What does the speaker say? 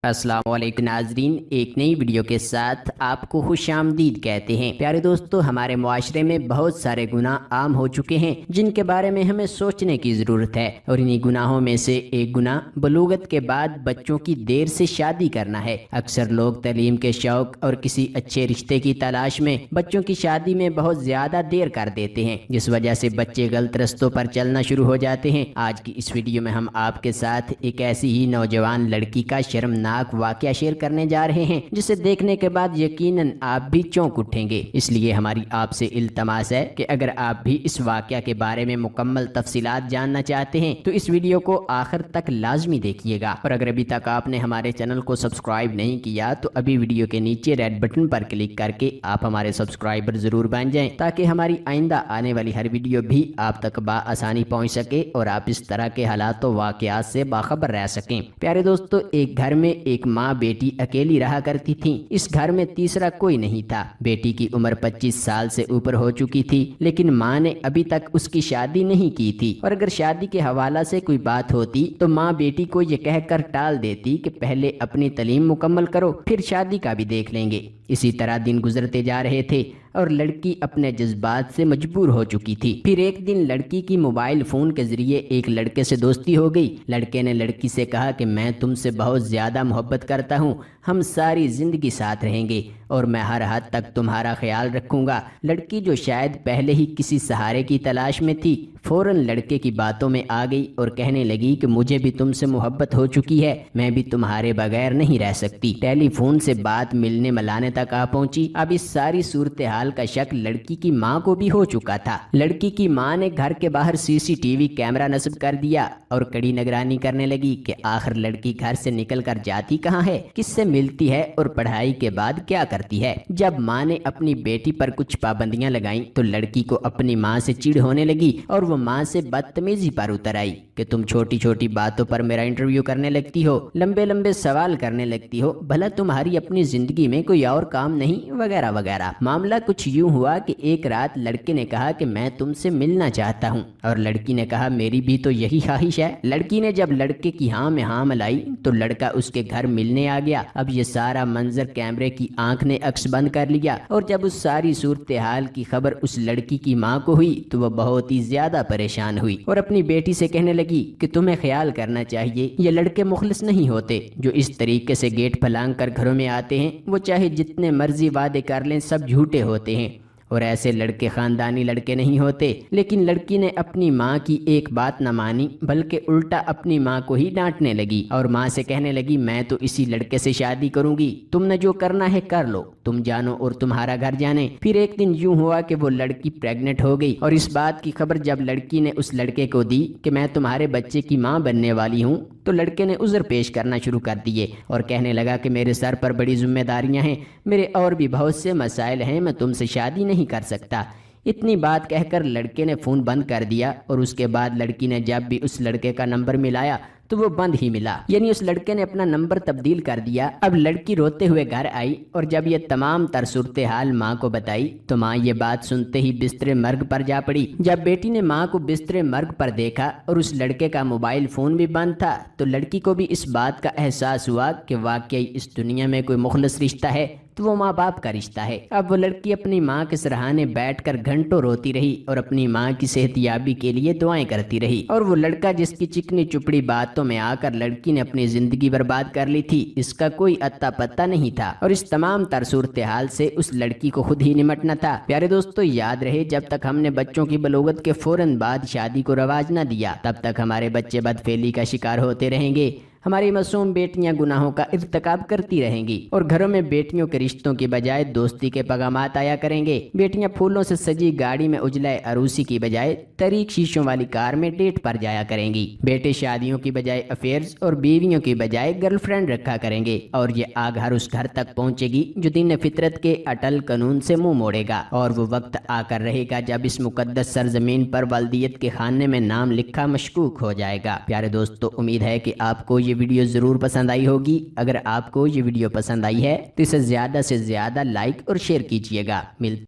السلام علیکم ناظرین، ایک نئی ویڈیو کے ساتھ آپ کو خوش آمدید کہتے ہیں۔ پیارے دوستو، ہمارے معاشرے میں بہت سارے گناہ عام ہو چکے ہیں جن کے بارے میں ہمیں سوچنے کی ضرورت ہے، اور انہی گناہوں میں سے ایک گناہ بلوغت کے بعد بچوں کی دیر سے شادی کرنا ہے۔ اکثر لوگ تعلیم کے شوق اور کسی اچھے رشتے کی تلاش میں بچوں کی شادی میں بہت زیادہ دیر کر دیتے ہیں، جس وجہ سے بچے غلط رستوں پر چلنا شروع ہو جاتے ہیں۔ آج کی اس ویڈیو میں ہم آپ کے ساتھ ایک ایسی ہی نوجوان لڑکی کا شرمناک واقعہ شیئر کرنے جا رہے ہیں جسے دیکھنے کے بعد یقیناً آپ بھی چونک اٹھیں گے۔ اس لیے ہماری آپ سے التماس ہے کہ اگر آپ بھی اس واقعہ کے بارے میں مکمل تفصیلات جاننا چاہتے ہیں تو اس ویڈیو کو آخر تک لازمی دیکھیے گا، اور اگر ابھی تک آپ نے ہمارے چینل کو سبسکرائب نہیں کیا تو ابھی ویڈیو کے نیچے ریڈ بٹن پر کلک کر کے آپ ہمارے سبسکرائبر ضرور بن جائیں، تاکہ ہماری آئندہ آنے والی ہر ویڈیو بھی آپ تک بآسانی پہنچ سکے اور آپ اس طرح کے حالات و واقعات سے باخبر رہ سکیں۔ پیارے دوستو، ایک گھر میں ایک ماں بیٹی اکیلی رہا کرتی تھیں۔ اس گھر میں تیسرا کوئی نہیں تھا۔ بیٹی کی عمر 25 سال سے اوپر ہو چکی تھی، لیکن ماں نے ابھی تک اس کی شادی نہیں کی تھی، اور اگر شادی کے حوالہ سے کوئی بات ہوتی تو ماں بیٹی کو یہ کہہ کر ٹال دیتی کہ پہلے اپنی تعلیم مکمل کرو، پھر شادی کا بھی دیکھ لیں گے۔ اسی طرح دن گزرتے جا رہے تھے اور لڑکی اپنے جذبات سے مجبور ہو چکی تھی۔ پھر ایک دن لڑکی کی موبائل فون کے ذریعے ایک لڑکے سے دوستی ہو گئی۔ لڑکے نے لڑکی سے کہا کہ میں تم سے بہت زیادہ محبت کرتا ہوں، ہم ساری زندگی ساتھ رہیں گے اور میں ہر حد تک تمہارا خیال رکھوں گا۔ لڑکی جو شاید پہلے ہی کسی سہارے کی تلاش میں تھی، فوراً لڑکے کی باتوں میں آ گئی اور کہنے لگی کہ مجھے بھی تم سے محبت ہو چکی ہے، میں بھی تمہارے بغیر نہیں رہ سکتی۔ ٹیلی فون سے بات ملنے ملانے تک آ پہنچی۔ اب اس ساری صورتحال کا شک لڑکی کی ماں کو بھی ہو چکا تھا۔ لڑکی کی ماں نے گھر کے باہر CCTV کیمرہ نصب کر دیا اور کڑی نگرانی کرنے لگی کہ آخر لڑکی گھر سے نکل کر جاتی کہاں ہے، کس سے ملتی ہے اور پڑھائی کے بعد کیا کرتی ہے۔ جب ماں نے اپنی بیٹی پر کچھ پابندیاں لگائیں تو لڑکی کو اپنی ماں سے چڑ ہونے لگی اور وہ ماں سے بدتمیزی پر اتر آئی کہ تم چھوٹی چھوٹی باتوں پر میرا انٹرویو کرنے لگتی ہو، لمبے لمبے سوال کرنے لگتی ہو، بھلا تمہاری اپنی زندگی میں کوئی اور کام نہیں، وغیرہ وغیرہ۔ معاملہ کچھ یوں ہوا کہ ایک رات لڑکے نے کہا کہ میں تم سے ملنا چاہتا ہوں، اور لڑکی نے کہا میری بھی تو یہی خواہش ہے۔ لڑکی نے جب لڑکے کی ہاں میں ہاں ملائی تو لڑکا اس کے گھر ملنے آ گیا۔ اب یہ سارا منظر کیمرے کی آنکھ نے عکس بند کر لیا، اور جب اس ساری صورتحال کی خبر اس لڑکی کی ماں کو ہوئی تو وہ بہت ہی زیادہ پریشان ہوئی اور اپنی بیٹی سے کہنے لگی کہ تمہیں خیال کرنا چاہیے، یہ لڑکے مخلص نہیں ہوتے جو اس طریقے سے گیٹ پھلانگ کر گھروں میں آتے ہیں، وہ چاہے جتنے مرضی وعدے کر لیں سب جھوٹے ہوتے ہیں، اور ایسے لڑکے خاندانی لڑکے نہیں ہوتے۔ لیکن لڑکی نے اپنی ماں کی ایک بات نہ مانی، بلکہ الٹا اپنی ماں کو ہی ڈانٹنے لگی اور ماں سے کہنے لگی میں تو اسی لڑکے سے شادی کروں گی، تم نے جو کرنا ہے کر لو، تم جانو اور تمہارا گھر جانے۔ پھر ایک دن یوں ہوا کہ وہ لڑکی پریگننٹ ہو گئی، اور اس بات کی خبر جب لڑکی نے اس لڑکے کو دی کہ میں تمہارے بچے کی ماں بننے والی ہوں، تو لڑکے نے عذر پیش کرنا شروع کر دیے اور کہنے لگا کہ میرے سر پر بڑی ذمہ داریاں ہیں، میرے اور بھی بہت سے مسائل ہیں، میں تم سے شادی نہیں کر سکتا۔ اتنی بات کہہ کر لڑکے نے فون بند کر دیا، اور اس کے بعد لڑکی نے جب بھی اس لڑکے کا نمبر ملایا تو وہ بند ہی ملا، یعنی اس لڑکے نے اپنا نمبر تبدیل کر دیا۔ اب لڑکی روتے ہوئے گھر آئی اور جب یہ تمام تر صورتحال ماں کو بتائی تو ماں یہ بات سنتے ہی بستر مرگ پر جا پڑی۔ جب بیٹی نے ماں کو بستر مرگ پر دیکھا اور اس لڑکے کا موبائل فون بھی بند تھا تو لڑکی کو بھی اس بات کا احساس ہوا کہ واقعی اس دنیا میں کوئی مخلص رشتہ ہے تو وہ ماں باپ کا رشتہ ہے۔ اب وہ لڑکی اپنی ماں کے سرہانے بیٹھ کر گھنٹوں روتی رہی اور اپنی ماں کی صحت یابی کے لیے دعائیں کرتی رہی، اور وہ لڑکا جس کی چکنی چپڑی باتوں میں آ کر لڑکی نے اپنی زندگی برباد کر لی تھی، اس کا کوئی اتا پتہ نہیں تھا، اور اس تمام تر صورتحال سے اس لڑکی کو خود ہی نمٹنا تھا۔ پیارے دوستو، یاد رہے جب تک ہم نے بچوں کی بلوغت کے فوراً بعد شادی کو رواج نہ دیا تب تک ہمارے بچے بدفعلی کا شکار ہوتے رہیں گے، ہماری معصوم بیٹیاں گناہوں کا ارتکاب کرتی رہیں گی، اور گھروں میں بیٹیوں کے رشتوں کی بجائے دوستی کے پیغامات آیا کریں گے۔ بیٹیاں پھولوں سے سجی گاڑی میں اجلائے عروسی کی بجائے تاریک شیشوں والی کار میں ڈیٹ پر جایا کریں گی۔ بیٹے شادیوں کی بجائے افیئرز اور بیویوں کی بجائے گرل فرینڈ رکھا کریں گے، اور یہ آگ ہر اس گھر تک پہنچے گی جو دین فطرت کے اٹل قانون سے منہ موڑے گا، اور وہ وقت آ کر رہے گا جب اس مقدس سرزمین پر والدیت کے خانے میں نام لکھا مشکوک ہو جائے گا۔ پیارے دوستو، امید ہے کہ آپ کو یہ ویڈیو ضرور پسند آئی ہوگی۔ اگر آپ کو یہ ویڈیو پسند آئی ہے تو اسے زیادہ سے زیادہ لائک اور شیئر کیجیے گا۔